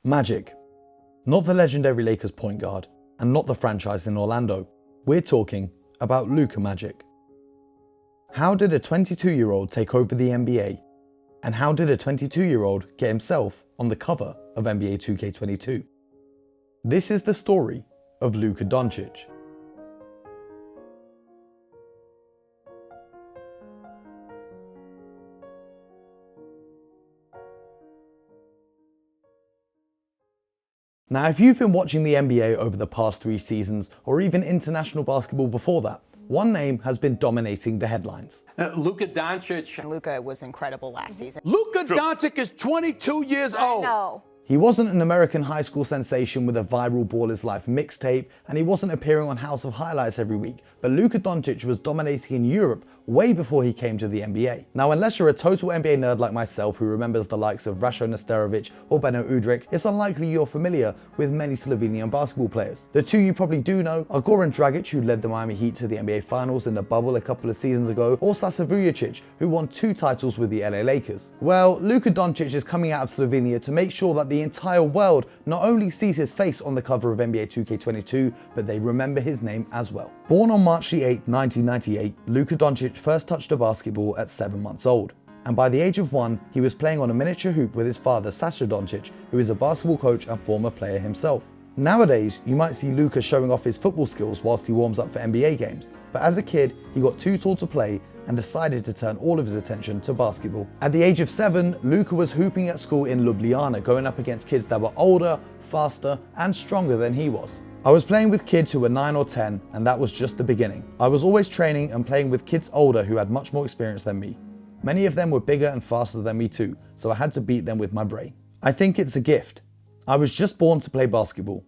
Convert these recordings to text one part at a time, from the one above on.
Magic. Not the legendary Lakers point guard, and not the franchise in Orlando. We're talking about Luka Magic. How did a 22-year-old take over the NBA? And how did a 22-year-old get himself on the cover of NBA 2K22? This is the story of Luka Doncic. Now, if you've been watching the NBA over the past 3 seasons, or even international basketball before that, one name has been dominating the headlines. Luka Doncic. Luka was incredible last season. Luka Doncic is 22 years old. No. He wasn't an American high school sensation with a viral Ball Is Life mixtape, and he wasn't appearing on House of Highlights every week, but Luka Doncic was dominating in Europe way before he came to the NBA. Now, unless you're a total NBA nerd like myself who remembers the likes of Rašo Nesterović or Beno Udrih, it's unlikely you're familiar with many Slovenian basketball players. The two you probably do know are Goran Dragic, who led the Miami Heat to the NBA Finals in the bubble a couple of seasons ago, or Sasa Vujacic, who won 2 titles with the LA Lakers. Well, Luka Doncic is coming out of Slovenia to make sure that the entire world not only sees his face on the cover of NBA 2K22, but they remember his name as well. Born on March 8, 1998, Luka Doncic first touched a basketball at 7 months old. And by the age of 1, he was playing on a miniature hoop with his father Sasha Doncic, who is a basketball coach and former player himself. Nowadays, you might see Luka showing off his football skills whilst he warms up for NBA games, but as a kid, he got too tall to play and decided to turn all of his attention to basketball. At the age of 7, Luka was hooping at school in Ljubljana, going up against kids that were older, faster, and stronger than he was. I was playing with kids who were 9 or 10, and that was just the beginning. I was always training and playing with kids older who had much more experience than me. Many of them were bigger and faster than me too, so I had to beat them with my brain. I think it's a gift. I was just born to play basketball.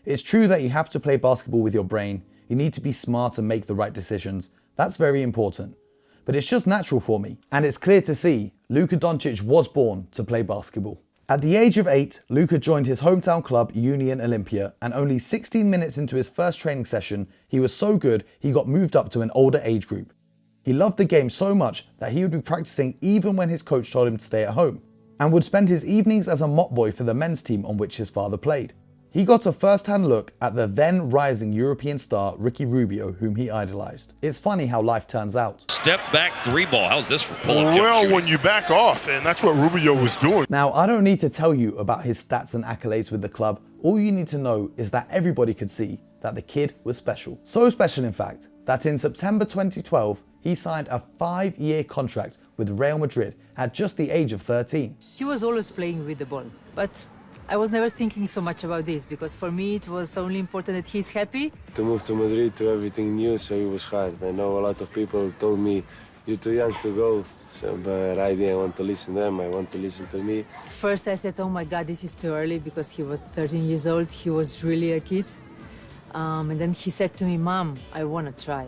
It's true that you have to play basketball with your brain. You need to be smart and make the right decisions. That's very important. But it's just natural for me. And it's clear to see, Luka Doncic was born to play basketball. At the age of 8, Luka joined his hometown club, Union Olympia, and only 16 minutes into his first training session, he was so good he got moved up to an older age group. He loved the game so much that he would be practicing even when his coach told him to stay at home, and would spend his evenings as a mop boy for the men's team on which his father played. He got a first-hand look at the then rising European star Ricky Rubio, whom he idolized. It's funny how life turns out. Step back 3 ball. How's this for pulling? Well, when you back off, and that's what Rubio was doing. Now, I don't need to tell you about his stats and accolades with the club. All you need to know is that everybody could see that the kid was special. So special, in fact, that in September 2012, he signed a 5-year contract with Real Madrid at just the age of 13. He was always playing with the ball, but I was never thinking so much about this because for me it was only important that he's happy. To move to Madrid, to everything new, so it was hard. I know a lot of people told me, you're too young to go, but I didn't want to listen to them, I want to listen to me. First I said, oh my God, this is too early because he was 13 years old, he was really a kid. And then he said to me, Mom, I want to try.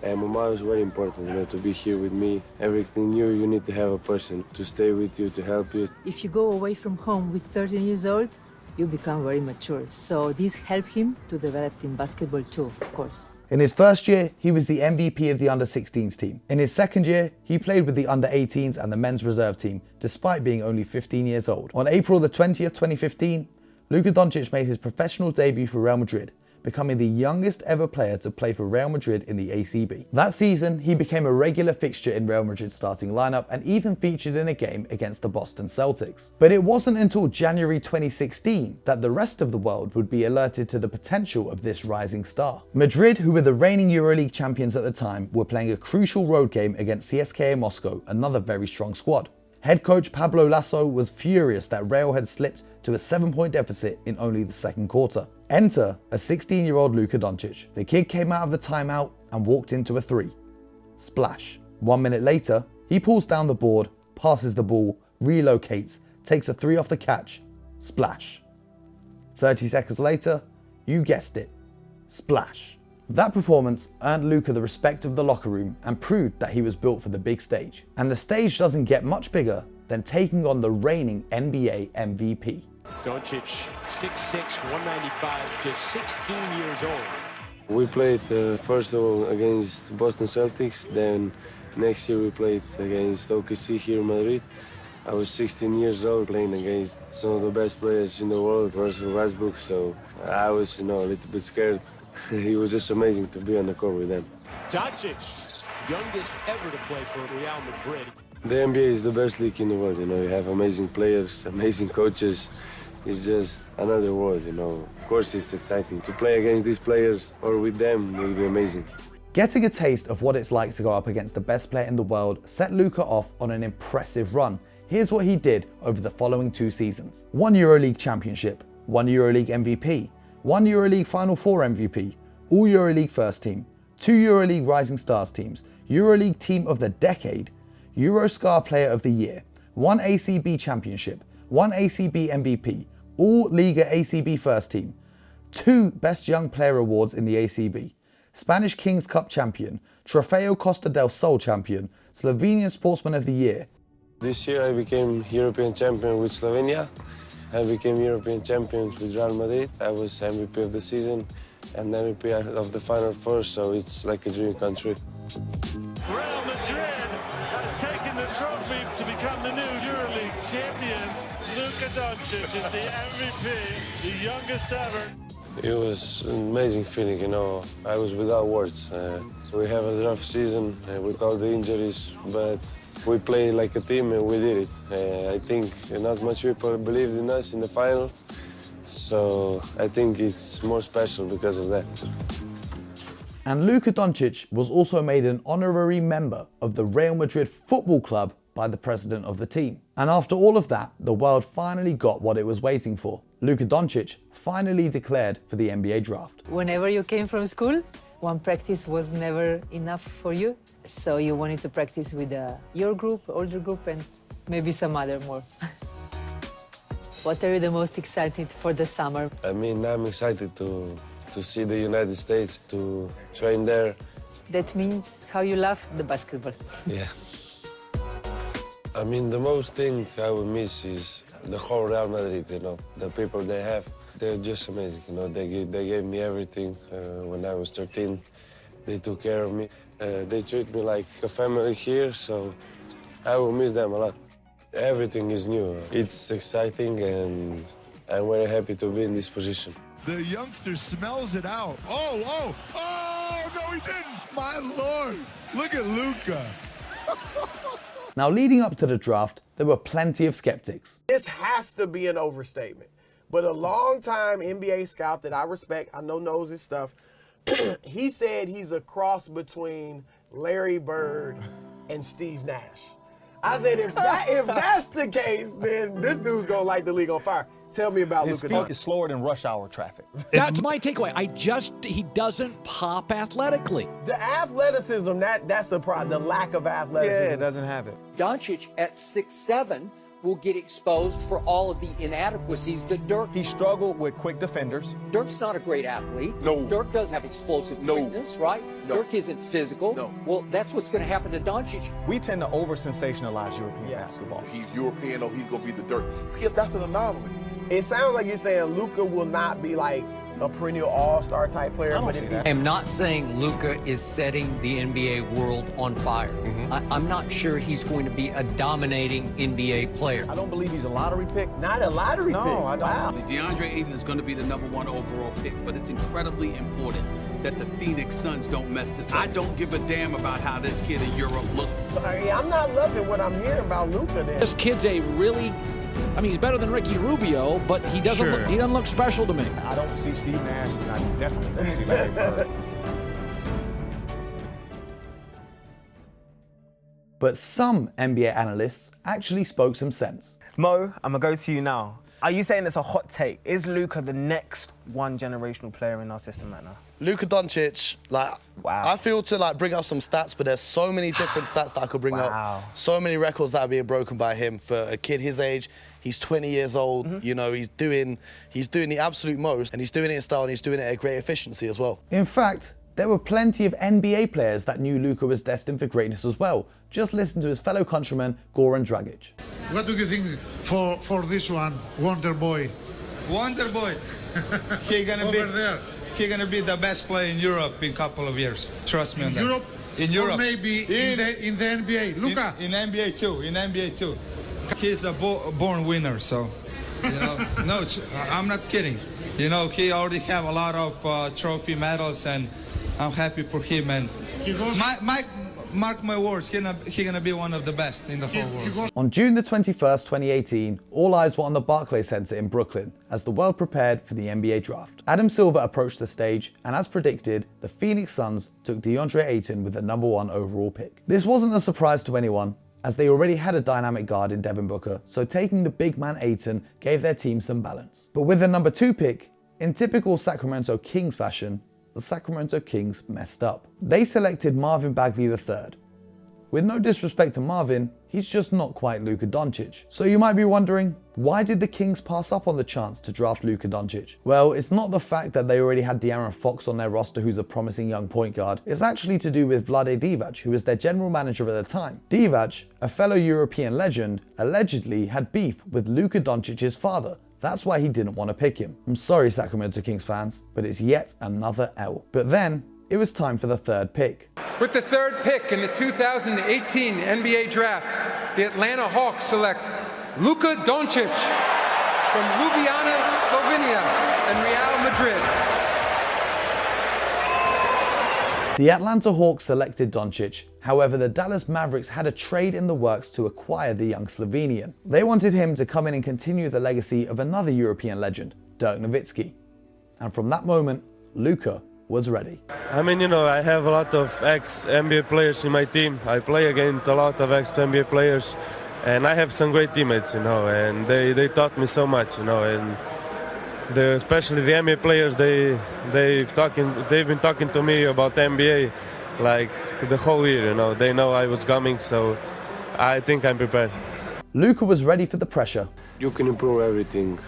And my mom was very important, to be here with me. Everything new, you need to have a person to stay with you, to help you. If you go away from home with 13 years old, you become very mature. So this helped him to develop in basketball too, of course. In his first year, he was the MVP of the under-16s team. In his second year, he played with the under-18s and the men's reserve team, despite being only 15 years old. On April the 20th, 2015, Luka Doncic made his professional debut for Real Madrid, becoming the youngest ever player to play for Real Madrid in the ACB. That season, he became a regular fixture in Real Madrid's starting lineup and even featured in a game against the Boston Celtics. But it wasn't until January 2016 that the rest of the world would be alerted to the potential of this rising star. Madrid, who were the reigning EuroLeague champions at the time, were playing a crucial road game against CSKA Moscow, another very strong squad. Head coach Pablo Lasso was furious that Real had slipped to a 7-point deficit in only the second quarter. Enter a 16-year-old Luka Doncic. The kid came out of the timeout and walked into a 3. Splash. 1 minute later, he pulls down the board, passes the ball, relocates, takes a 3 off the catch. Splash. 30 seconds later, you guessed it. Splash. That performance earned Luka the respect of the locker room and proved that he was built for the big stage. And the stage doesn't get much bigger than taking on the reigning NBA MVP. Doncic, 6'6", 195, just 16 years old. We played first of all against Boston Celtics, then next year we played against OKC here in Madrid. I was 16 years old playing against some of the best players in the world, Russell Westbrook, so I was, a little bit scared. It was just amazing to be on the court with them. Doncic, youngest ever to play for Real Madrid. The NBA is the best league in the world, you have amazing players, amazing coaches. It's just another world, Of course it's exciting. To play against these players or with them will be amazing. Getting a taste of what it's like to go up against the best player in the world set Luka off on an impressive run. Here's what he did over the following 2 seasons. 1 EuroLeague championship, 1 EuroLeague MVP, 1 EuroLeague Final Four MVP, all EuroLeague first team, 2 EuroLeague Rising Stars teams, EuroLeague Team of the Decade, Eurostar Player of the Year, 1 ACB Championship, 1 ACB MVP, all Liga ACB first team, 2 Best Young Player awards in the ACB, Spanish Kings Cup champion, Trofeo Costa del Sol champion, Slovenian Sportsman of the Year. This year I became European champion with Slovenia. I became European champion with Real Madrid. I was MVP of the season and MVP of the Final Four, so it's like a dream come true. Real Madrid has taken the trophy to become the new EuroLeague champions. Luka Doncic is the MVP, the youngest ever. It was an amazing feeling, I was without words. We have a rough season with all the injuries, but we played like a team and we did it. I think not much people believed in us in the finals, so I think it's more special because of that. And Luka Doncic was also made an honorary member of the Real Madrid Football Club by the president of the team. And after all of that, the world finally got what it was waiting for. Luka Doncic finally declared for the NBA draft. Whenever you came from school, one practice was never enough for you. So you wanted to practice with your group, older group, and maybe some other more. What are you the most excited for the summer? I'm excited to see the United States, to train there. That means how you love the basketball. Yeah. The most thing I will miss is the whole Real Madrid, the people they have. They're just amazing, they gave me everything when I was 13. They took care of me. They treat me like a family here, so I will miss them a lot. Everything is new. It's exciting, and I'm very happy to be in this position. The youngster smells it out. Oh, no, he didn't. My Lord, look at Luka. Now, leading up to the draft, there were plenty of skeptics. This has to be an overstatement. But a long-time NBA scout that I respect, I know knows his stuff, he said he's a cross between Larry Bird and Steve Nash. I said, if that's the case, then this dude's gonna light the league on fire. Tell me about Luka Doncic. His feet is slower than rush hour traffic. That's my takeaway. He doesn't pop athletically. The athleticism, that's a problem. The lack of athleticism. Yeah, it doesn't have it. Doncic at 6'7" will get exposed for all of the inadequacies that Dirk. He struggled with quick defenders. Dirk's not a great athlete. No. Dirk does have explosive quickness, right? No. Dirk isn't physical. No. Well, that's what's going to happen to Doncic. We tend to over-sensationalize European basketball. He's European, he's going to be the Dirk. Skip, that's an anomaly. It sounds like you're saying Luka will not be like a perennial all-star type player. I don't see that. I am not saying Luka is setting the NBA world on fire. I'm not sure he's going to be a dominating NBA player. I don't believe he's a lottery pick. Not a lottery pick. No, I don't. Wow. DeAndre Ayton is going to be the #1 overall pick, but it's incredibly important that the Phoenix Suns don't mess this up. I don't give a damn about how this kid in Europe looks. Sorry, I'm not loving what I'm hearing about Luka then. This kid's a really, he's better than Ricky Rubio, but he doesn't look special to me. I don't see Steve Nash, and I definitely don't see Larry Bird. But some NBA analysts actually spoke some sense. Mo, I'm going to go to you now. Are you saying it's a hot take? Is Luka the next one-generational player in our system right now? Luka Doncic, wow. I feel to bring up some stats, but there's so many different stats that I could bring up. So many records that are being broken by him for a kid his age. He's 20 years old. He's doing the absolute most, and he's doing it in style, and he's doing it at great efficiency as well. In fact, there were plenty of NBA players that knew Luka was destined for greatness as well. Just listen to his fellow countryman, Goran Dragic. What do you think for this one, Wonder Boy? Wonder Boy. He's gonna be the best player in Europe in a couple of years. Trust me on that. In Europe. Or maybe in the NBA. Luka. In NBA too. He's a born winner, so, you know, no, I'm not kidding. You know, he already have a lot of trophy medals, and I'm happy for him. And mark my words, he's gonna be one of the best in the whole world. On June the 21st, 2018, all eyes were on the Barclays Center in Brooklyn as the world prepared for the NBA draft. Adam Silver approached the stage, and as predicted, the Phoenix Suns took DeAndre Ayton with the #1 overall pick. This wasn't a surprise to anyone, as they already had a dynamic guard in Devin Booker, so taking the big man Ayton gave their team some balance. But with the #2 pick, in typical Sacramento Kings fashion, the Sacramento Kings messed up. They selected Marvin Bagley III. With no disrespect to Marvin, he's just not quite Luka Doncic. So you might be wondering, why did the Kings pass up on the chance to draft Luka Doncic? Well, it's not the fact that they already had De'Aaron Fox on their roster, who's a promising young point guard. It's actually to do with Vlade Divac, who was their general manager at the time. Divac, a fellow European legend, allegedly had beef with Luka Doncic's father. That's why he didn't want to pick him. I'm sorry, Sacramento Kings fans, but it's yet another L. But then, it was time for the 3rd pick. With the 3rd pick in the 2018 NBA draft, the Atlanta Hawks select Luka Doncic from Ljubljana, Slovenia, and Real Madrid. The Atlanta Hawks selected Doncic. However, the Dallas Mavericks had a trade in the works to acquire the young Slovenian. They wanted him to come in and continue the legacy of another European legend, Dirk Nowitzki. And from that moment, Luka was ready. I mean, you know, I have a lot of ex-NBA players in my team. I play against a lot of ex-NBA players, and I have some great teammates, you know, and they taught me so much, you know, and especially the NBA players, they've been talking to me about NBA like the whole year, you know. They know I was coming, so I think I'm prepared. Luka was ready for the pressure. You can improve everything,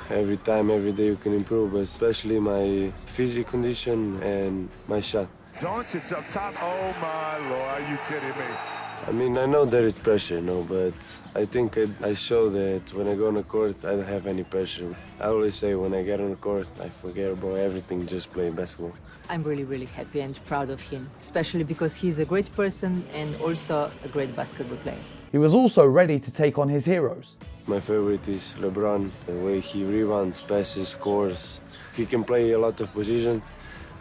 every time, every day you can improve, but especially my physical condition and my shot. Doncic up top, oh my Lord, are you kidding me? I mean, I know there is pressure, you know, but I think I show that when I go on the court, I don't have any pressure. I always say when I get on the court, I forget about everything, just playing basketball. I'm really, really happy and proud of him, especially because he's a great person and also a great basketball player. He was also ready to take on his heroes. My favorite is LeBron, the way he rebounds, passes, scores. He can play a lot of position.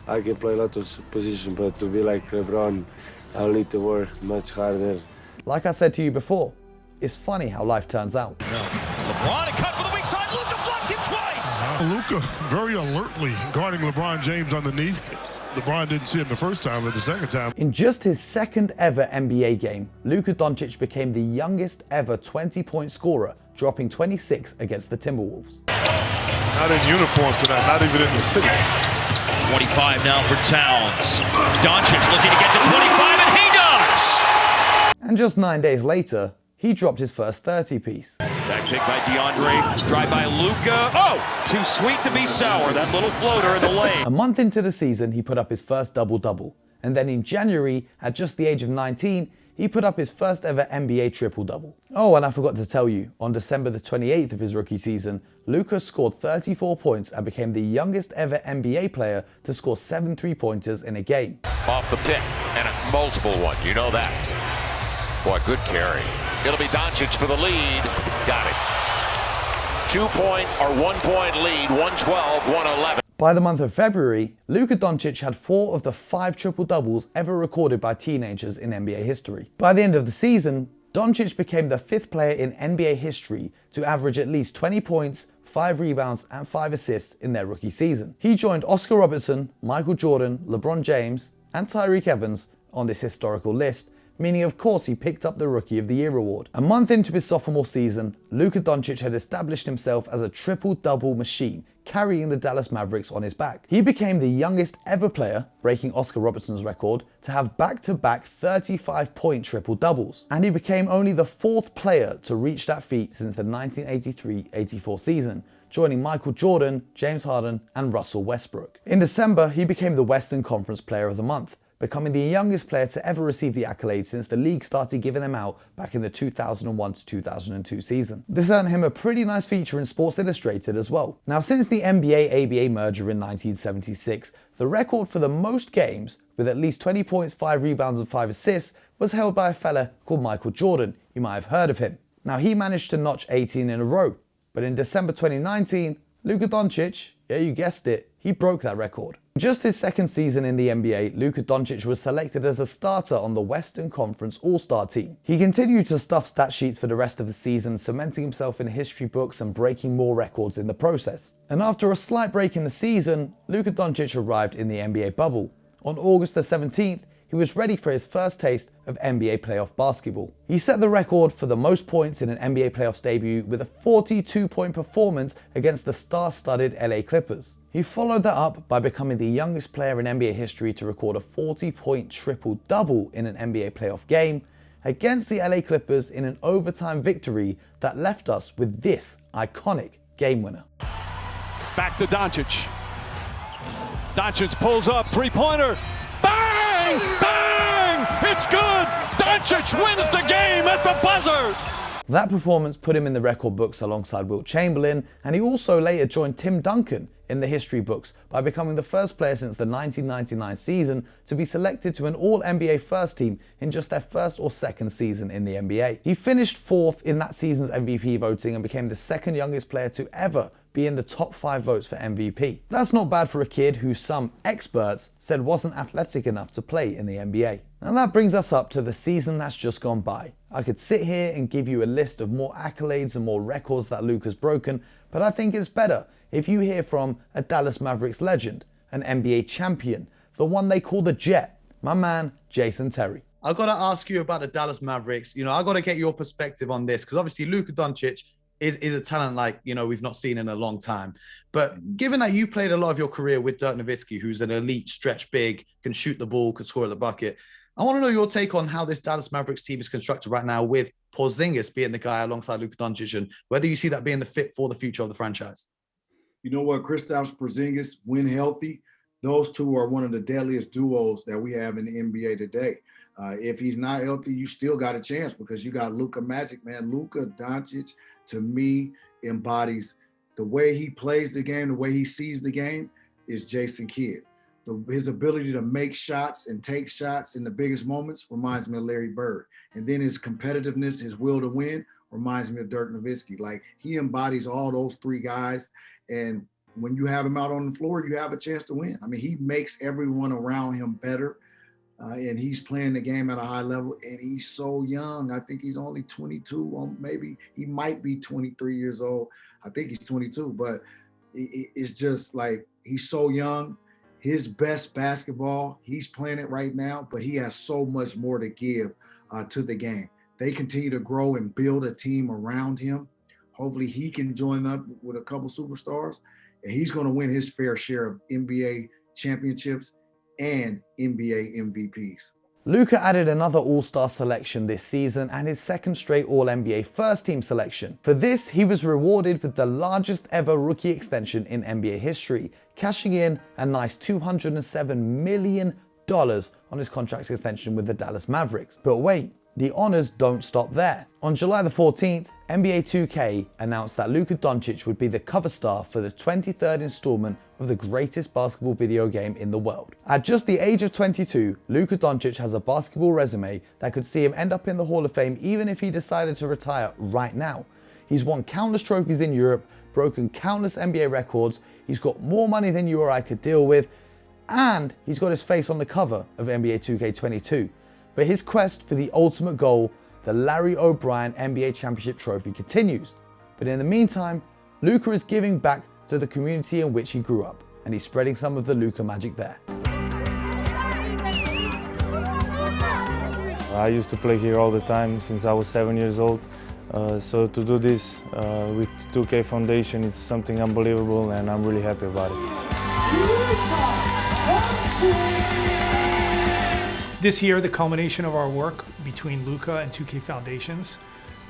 I can play a lot of position, but to be like LeBron, I'll need to work much harder. Like I said to you before, it's funny how life turns out. LeBron, a cut for the weak side. Luka blocked him twice. Luka very alertly guarding LeBron James underneath. LeBron didn't see him the first time, but the second time. In just his 2nd ever NBA game, Luka Doncic became the youngest ever 20-point scorer, dropping 26 against the Timberwolves. Not in uniform tonight, not even in the city. 25 now for Towns. Doncic looking to get to 25, and he does! And just 9 days later, he dropped his first 30-piece. Back pick by DeAndre, drive by Luka. Oh, too sweet to be sour, that little floater in the lane. A month into the season, he put up his first double-double. And then in January, at just the age of 19, he put up his first ever NBA triple-double. Oh, and I forgot to tell you, on December the 28th of his rookie season, Luka scored 34 points and became the youngest ever NBA player to score 7 3-pointers in a game. Off the pick, and a multiple one, you know that. Boy, good carry. It'll be Doncic for the lead. Got it. 2-point or 1-point lead, 112-111. By the month of February, Luka Doncic had 4 of the 5 triple-doubles ever recorded by teenagers in NBA history. By the end of the season, Doncic became the 5th player in NBA history to average at least 20 points, 5 rebounds and 5 assists in their rookie season. He joined Oscar Robertson, Michael Jordan, LeBron James and Tyreke Evans on this historical list, meaning of course he picked up the Rookie of the Year award. A month into his sophomore season, Luka Doncic had established himself as a triple-double machine, carrying the Dallas Mavericks on his back. He became the youngest ever player, breaking Oscar Robertson's record, to have back-to-back 35-point triple-doubles. And he became only the 4th player to reach that feat since the 1983-84 season, joining Michael Jordan, James Harden and Russell Westbrook. In December, he became the Western Conference Player of the Month, becoming the youngest player to ever receive the accolade since the league started giving them out back in the 2001 to 2002 season. This earned him a pretty nice feature in Sports Illustrated as well. Now, since the NBA-ABA merger in 1976, the record for the most games with at least 20 points, 5 rebounds and 5 assists was held by a fella called Michael Jordan. You might have heard of him. Now, he managed to notch 18 in a row, but in December 2019, Luka Doncic, yeah, you guessed it, he broke that record. Just his second season in the NBA, Luka Doncic was selected as a starter on the Western Conference All-Star team. He continued to stuff stat sheets for the rest of the season, cementing himself in history books and breaking more records in the process. And after a slight break in the season, Luka Doncic arrived in the NBA bubble. On August the 17th, he was ready for his first taste of NBA playoff basketball. He set the record for the most points in an NBA playoffs debut with a 42-point performance against the star-studded LA Clippers. He followed that up by becoming the youngest player in NBA history to record a 40-point triple-double in an NBA playoff game against the LA Clippers in an overtime victory that left us with this iconic game winner. Back to Doncic. Doncic pulls up, three-pointer. Bang! Bang! It's good! Doncic wins the game at the buzzer! That performance put him in the record books alongside Wilt Chamberlain, and he also later joined Tim Duncan in the history books by becoming the first player since the 1999 season to be selected to an All-NBA first team in just their first or second season in the NBA. He finished fourth in that season's MVP voting and became the second youngest player to ever be in the top 5 votes for MVP. That's not bad for a kid who some experts said wasn't athletic enough to play in the NBA. And that brings us up to the season that's just gone by. I could sit here and give you a list of more accolades and more records that Luka's broken, but I think it's better if you hear from a Dallas Mavericks legend, an NBA champion, the one they call the Jet, my man, Jason Terry. I've got to ask you about the Dallas Mavericks. I've got to get your perspective on this because obviously Luka Doncic is a talent like, we've not seen in a long time. But given that you played a lot of your career with Dirk Nowitzki, who's an elite stretch big, can shoot the ball, can score at the bucket, I want to know your take on how this Dallas Mavericks team is constructed right now with Porzingis being the guy alongside Luka Doncic and whether you see that being the fit for the future of the franchise. You know what, Kristaps Porzingis, when healthy, those two are one of the deadliest duos that we have in the NBA today. If he's not healthy, you still got a chance because you got Luka Magic, man. Luka Doncic, to me, embodies the way he plays the game, the way he sees the game is Jason Kidd. His ability to make shots and take shots in the biggest moments reminds me of Larry Bird. And then his competitiveness, his will to win reminds me of Dirk Nowitzki. Like, he embodies all those three guys. And when you have him out on the floor, you have a chance to win. I mean, he makes everyone around him better. And he's playing the game at a high level, and he's so young. I think he's only 22, maybe he might be 23 years old. I think he's 22, but it's just like he's so young. His best basketball, he's playing it right now, but he has so much more to give to the game. They continue to grow and build a team around him. Hopefully he can join up with a couple superstars, and he's going to win his fair share of NBA championships and NBA MVPs. Luka added another All-Star selection this season and his second straight All-NBA first-team selection. For this, he was rewarded with the largest ever rookie extension in NBA history, cashing in a nice $207 million on his contract extension with the Dallas Mavericks. But wait, the honors don't stop there. On July the 14th, NBA 2K announced that Luka Doncic would be the cover star for the 23rd installment of the greatest basketball video game in the world. At just the age of 22, Luka Doncic has a basketball resume that could see him end up in the Hall of Fame even if he decided to retire right now. He's won countless trophies in Europe, broken countless NBA records, he's got more money than you or I could deal with, and he's got his face on the cover of NBA 2K22. But his quest for the ultimate goal, the Larry O'Brien NBA Championship Trophy, continues. But in the meantime, Luka is giving back to the community in which he grew up, and he's spreading some of the Luka magic there. I used to play here all the time since I was 7 years old. So to do this with 2K Foundation, it's something unbelievable, and I'm really happy about it. This year, the culmination of our work between Luka and 2K Foundations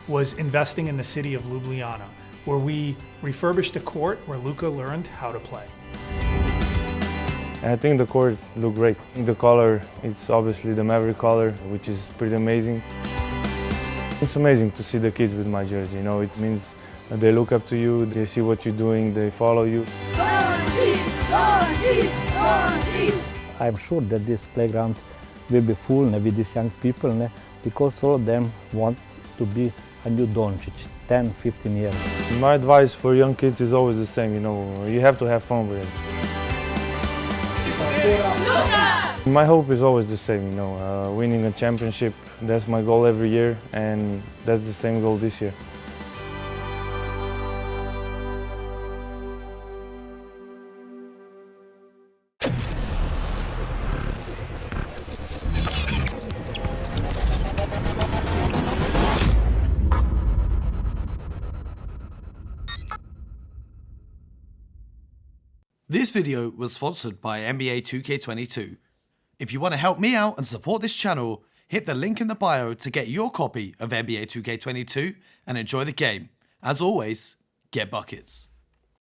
was investing in the city of Ljubljana, where we refurbished a court where Luka learned how to play. And I think the court looked great. The color, it's obviously the Maverick color, which is pretty amazing. It's amazing to see the kids with my jersey. It means they look up to you, they see what you're doing, they follow you. I'm sure that this playground will be full with these young people because all of them want to be a new Doncic, 10, 15 years. My advice for young kids is always the same, you know, you have to have fun with it. My hope is always the same, you know, winning a championship. That's my goal every year, and that's the same goal this year. This video was sponsored by NBA 2K22. If you want to help me out and support this channel, hit the link in the bio to get your copy of NBA 2K22 and enjoy the game. As always, get buckets.